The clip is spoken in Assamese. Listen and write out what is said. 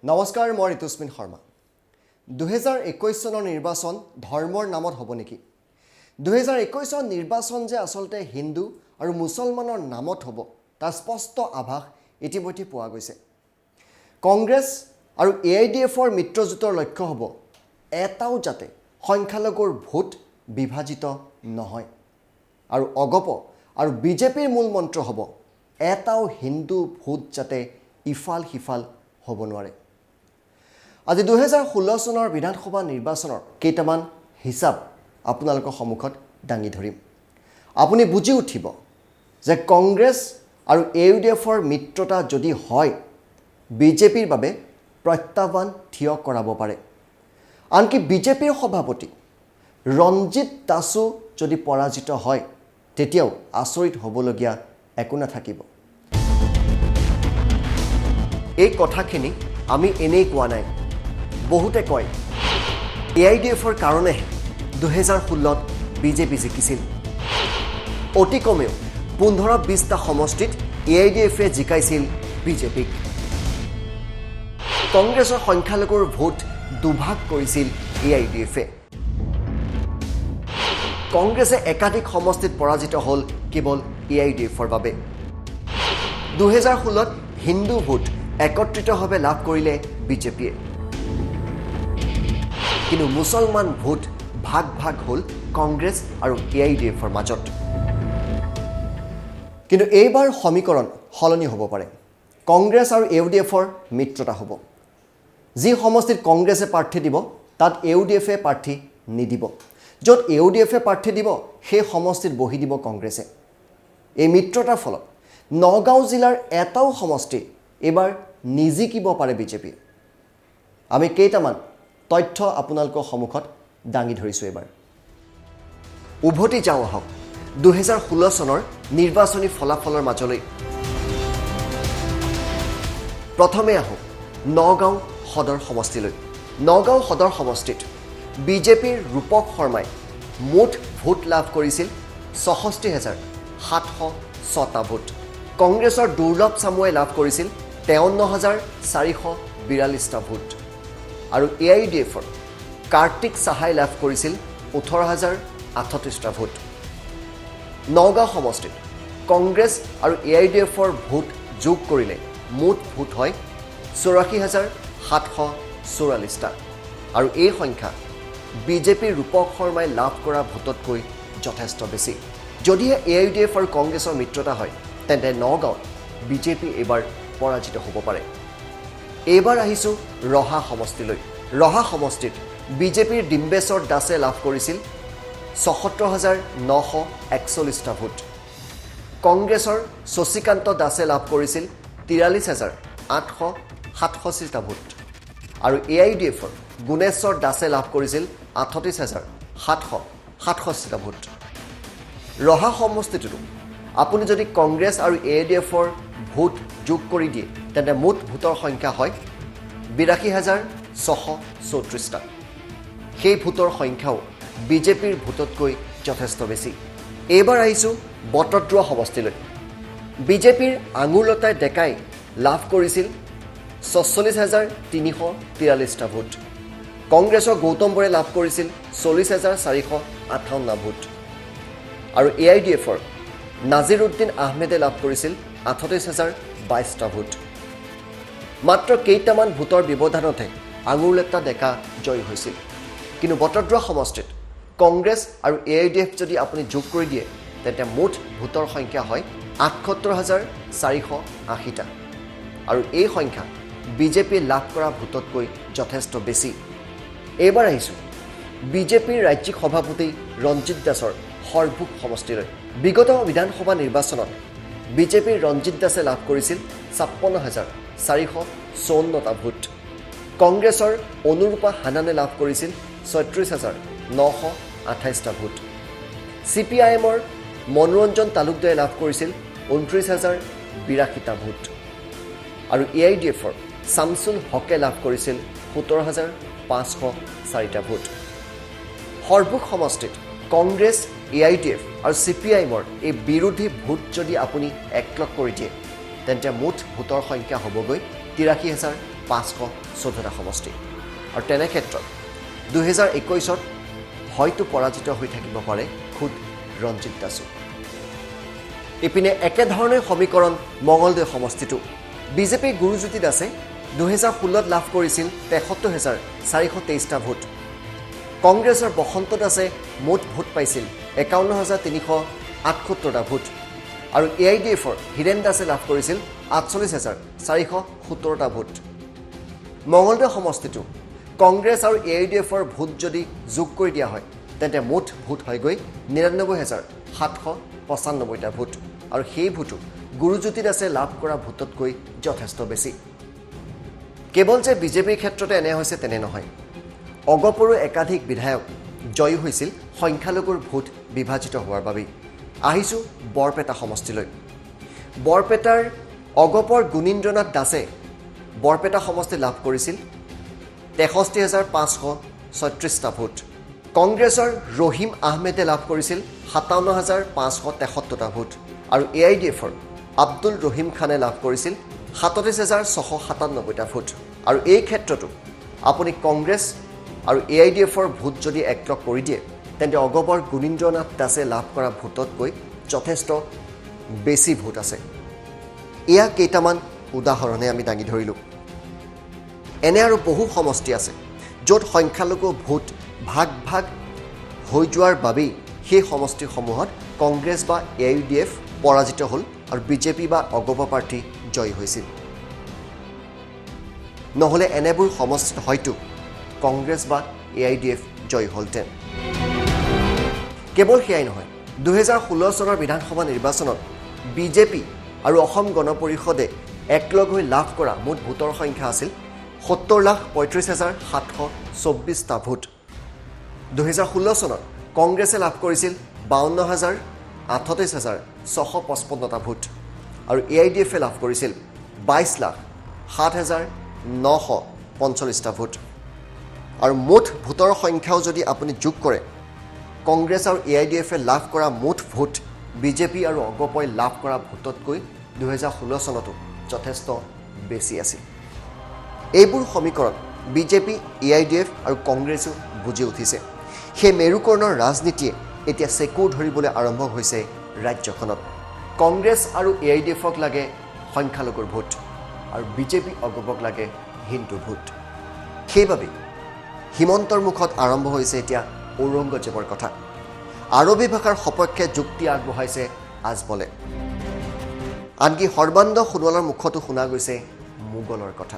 নমস্কাৰ মই ঋতুস্মিন শৰ্মা 2021 চনৰ নিৰ্বাচন ধৰ্মৰ নামত হ'ব নেকি 2021 চনৰ নিৰ্বাচন যে আসলতে হিন্দু আৰু মুছলমানৰ নামত হ'ব তাৰ স্পষ্ট আভাস ইতিমধ্যে পোৱা গৈছে কংগ্ৰেছ আৰু AIDFৰ মিত্ৰজোঁটৰ লক্ষ্য হ'ব এটাও যাতে সংখ্যালঘুৰ ভোট বিভাজিত নহয় আৰু অগপ আৰু বিজেপিৰ মূল মন্ত্ৰ হ'ব এটাও হিন্দু ভোট যাতে ইফাল সিফাল হ'ব নোৱাৰে আজি 2016 চনৰ বিধানসভা নিৰ্বাচনৰ কেইটামান হিচাপ আপোনালোকৰ সন্মুখত দাঙি ধৰিম আপুনি বুজি উঠিব যে কংগ্ৰেছ আৰু AUDFৰ মিত্ৰতা যদি হয় বিজেপিৰ বাবে প্ৰত্যাহ্বান থিয় কৰাব পাৰে আনকি বিজেপিৰ সভাপতি ৰঞ্জিত দাসো যদি পৰাজিত হয় তেতিয়াও আচৰিত হ'বলগীয়া একো নাথাকিব এই কথাখিনি আমি এনেই কোৱা নাই বহুতে কয় AIDFৰ কাৰণে 2016ত বিজেপি জিকিছিল অতি কমেও 15-20টা সমষ্টিত AIDFে জিকাইছিল বিজেপিক কংগ্ৰেছৰ সংখ্যালঘুৰ ভোট দুভাগ কৰিছিল AIDFে কংগ্ৰেছে একাধিক সমষ্টিত পৰাজিত হ'ল কেৱল AIDFৰ বাবে 2016ত হিন্দু ভোট একত্ৰিতভাৱে লাভ কৰিলে বিজেপিয়ে কিন্তু মুছলমান ভোট ভাগ ভাগ হ'ল কংগ্ৰেছ আৰু AIDFৰ মাজত কিন্তু এইবাৰ সমীকৰণ সলনি হ'ব পাৰে কংগ্ৰেছ আৰু AUDFৰ মিত্ৰতা হ'ব যি সমষ্টিত কংগ্ৰেছে প্ৰাৰ্থী দিব তাত AUDFে প্ৰাৰ্থী নিদিব য'ত AUDFে প্ৰাৰ্থী দিব সেই সমষ্টিত বহি দিব কংগ্ৰেছে এই মিত্ৰতাৰ ফলত নগাঁও জিলাৰ এটাও সমষ্টি এবাৰ নিজিকিব পাৰে বিজেপি আমি কেইটামান তথ্য আপোনালোকৰ সন্মুখত দাঙি ধৰিছোঁ এবাৰ উভতি যাওঁ আহক 2016 চনৰ নিৰ্বাচনী ফলাফলৰ মাজলৈ প্ৰথমে আহোঁ নগাঁও সদৰ সমষ্টিলৈ নগাঁও সদৰ সমষ্টিত বিজেপিৰ ৰূপক শৰ্মাই মুঠ ভোট লাভ কৰিছিল ৬৬,৭০৬টা ভোট কংগ্ৰেছৰ দুৰ্লভ চামুৱাই লাভ কৰিছিল ৫৩,৪৪২টা ভোট আৰু AIDFৰ কাৰ্তিক সাহাই লাভ কৰিছিল ১৮,০৩৮টা ভোট নগাঁও সমষ্টিত কংগ্ৰেছ আৰু AIDFৰ ভোট যোগ কৰিলে মুঠ ভোট হয় ৮৪,৭৪৪টা আৰু এই সংখ্যা বিজেপিৰ ৰূপক শৰ্মাই লাভ কৰা ভোটতকৈ যথেষ্ট বেছি যদিহে AIDF আৰু কংগ্ৰেছৰ মিত্ৰতা হয় তেন্তে নগাঁৱত বিজেপি এবাৰ পৰাজিত হ'ব পাৰে এইবাৰ আহিছোঁ ৰহা সমষ্টিলৈ ৰহা সমষ্টিত বিজেপিৰ ডিম্বেশ্বৰ দাসে লাভ কৰিছিল ৭৬,৯৪১টা ভোট কংগ্ৰেছৰ শশীকান্ত দাসে লাভ কৰিছিল ৪৩,৮৬৭টা ভোট আৰু AIDFৰ গুণেশ্বৰ দাসে লাভ কৰিছিল ৩৮,৭৬৭টা ভোট ৰহা সমষ্টিটোতো আপুনি যদি কংগ্ৰেছ আৰু AIDFৰ ভোট যোগ কৰি দিয়ে তেন্তে মুঠ ভোটৰ সংখ্যা হয় ৮২,৬৩৪টা সেই ভোটৰ সংখ্যাও বিজেপিৰ ভোটতকৈ যথেষ্ট বেছি এইবাৰ আহিছোঁ বটদ্ৰৱা সমষ্টিলৈ বিজেপিৰ আঙুৰলতাই ডেকাই লাভ কৰিছিল ৪৬,৩৪৩টা ভোট কংগ্ৰেছৰ গৌতম বৰে লাভ কৰিছিল ৪০,৪৫৮ ভোট আৰু AIDFৰ নাজিৰুদ্দিন আহমেদে লাভ কৰিছিল ৩৮,০২২টা ভোট মাত্ৰ কেইটামান ভোটৰ ব্যৱধানতে আঙুৰলতা ডেকা জয় হৈছিল কিন্তু বটদ্ৰৱা সমষ্টিত কংগ্ৰেছ আৰু AIDF যদি আপুনি যোগ কৰি দিয়ে তেন্তে মুঠ ভোটৰ সংখ্যা হয় ৭৮,৪৮০টা আৰু এই সংখ্যা বিজেপিয়ে লাভ কৰা ভোটতকৈ যথেষ্ট বেছি এইবাৰ আহিছোঁ বিজেপিৰ ৰাজ্যিক সভাপতি ৰঞ্জিত দাসৰ সৰভোগ সমষ্টিলৈ বিগত বিধানসভা নিৰ্বাচনত বিজেপিৰ ৰঞ্জিত দাসে লাভ কৰিছিল ৫৬,৪৫৪টা ভোট কংগ্ৰেছৰ অনুৰূপা হানানে লাভ কৰিছিল ৩৬,৯২৮টা ভোট CPIMৰ মনোৰঞ্জন তালুকদাৰে লাভ কৰিছিল ২৯,০৮২টা ভোট আৰু AIDFৰ শামছুল হকে লাভ কৰিছিল ১৭,৫০৪টা ভোট সৰভোগ সমষ্টিত কংগ্ৰেছ AIDF আৰু CPIMৰ এই বিৰোধী ভোট যদি আপুনি একলগ কৰি দিয়ে তেন্তে মুঠ ভোটৰ সংখ্যা হ'বগৈ ৮৩,০ 514টা সমষ্টি আৰু তেনে ক্ষেত্ৰত 2021ত হয়তো পৰাজিত হৈ থাকিব পাৰে খুদ ৰঞ্জিত দাসো ইপিনে একেধৰণে সমীকৰণ মঙলদৈ সমষ্টিটো বিজেপিৰ গুৰুজ্যোতি দাসে 2016ত লাভ কৰিছিল 73,423টা ভোট কংগ্ৰেছৰ বসন্ত দাসে মুঠ ভোট পাইছিল 51,378টা ভোট আৰু AIDFৰ হিৰেন দাসে লাভ কৰিছিল 48,417টা ভোট মঙলদৈ সমষ্টিটো কংগ্ৰেছ আৰু AIDFৰ ভোট যদি যোগ কৰি দিয়া হয় তেন্তে মুঠ ভোট হৈ গৈ 99,795টা ভোট আৰু সেই ভোটো গুৰুজ্যোতি দাসে লাভ কৰা ভোটতকৈ যথেষ্ট বেছি কেৱল যে বিজেপিৰ ক্ষেত্ৰতে এনে হৈছে তেনে নহয় অগপৰো একাধিক বিধায়ক জয়ী হৈছিল সংখ্যালঘুৰ ভোট বিভাজিত হোৱাৰ বাবে আহিছো বৰপেটা সমষ্টিলৈ বৰপেটাৰ অগপৰ গুণীন্দ্ৰনাথ দাসে বৰপেটা সমষ্টি লাভ কৰিছিল 63,536টা ভোট কংগ্ৰেছৰ ৰহিম আহমেদে লাভ কৰিছিল 57,573টা ভোট আৰু AIDFৰ আব্দুল ৰহিম খানে লাভ কৰিছিল 37,697টা ভোট আৰু এই ক্ষেত্ৰতো আপুনি কংগ্ৰেছ আৰু AIDFৰ ভোট যদি একলগ কৰি দিয়ে তেন্তে অগপৰ গুণীন্দ্ৰনাথ দাসে লাভ কৰা ভোটতকৈ যথেষ্ট বেছি ভোট আছে এয়া কেইটামান উদাহৰণে আমি দাঙি ধৰিলোঁ এনে আৰু বহু সমষ্টি আছে য'ত সংখ্যালঘু ভোট ভাগ ভাগ হৈ যোৱাৰ বাবেই সেই সমষ্টিসমূহত কংগ্ৰেছ বা AIDF পৰাজিত হ'ল আৰু বিজেপি বা অগপ প্ৰাৰ্থী জয়ী হৈছিল নহ'লে এনেবোৰ সমষ্টিত হয়তো কংগ্ৰেছ বা AIDF জয়ী হ'লহেঁতেন কেৱল সেয়াই নহয় 2016 চনৰ বিধানসভা নিৰ্বাচনত বিজেপি আৰু অসম গণ পৰিষদে একলগ হৈ লাভ কৰা মুঠ ভোটৰ সংখ্যা আছিল 70,35,724টা ভোট 2016 চনত কংগ্ৰেছে লাভ কৰিছিল 52,38,655টা ভোট আৰু AIDFে লাভ কৰিছিল 22,07,945টা ভোট আৰু মুঠ ভোটৰ সংখ্যাও যদি আপুনি যোগ কৰে কংগ্ৰেছ আৰু AIDFে লাভ কৰা মুঠ ভোট বিজেপি আৰু অগপই লাভ কৰা ভোটতকৈ 2016 চনতো যথেষ্ট বেছি আছিল এইবোৰ সমীকৰণ বিজেপি AIDF আৰু কংগ্ৰেছো বুজি উঠিছে সেই মেৰুকৰণৰ ৰাজনীতিয়ে এতিয়া চেকুৰ ধৰিবলৈ আৰম্ভ হৈছে ৰাজ্যখনত কংগ্ৰেছ আৰু AIDFক লাগে সংখ্যালঘুৰ ভোট আৰু বিজেপি অগপক লাগে হিন্দু ভোট সেইবাবে হিমন্তৰ মুখত আৰম্ভ হৈছে এতিয়া ঔৰংগজেবৰ কথা আৰবী ভাষাৰ সপক্ষে যুক্তি আগবঢ়াইছে আজমলে আনকি সৰ্বানন্দ সোণোৱালৰ মুখতো শুনা গৈছে মোগলৰ কথা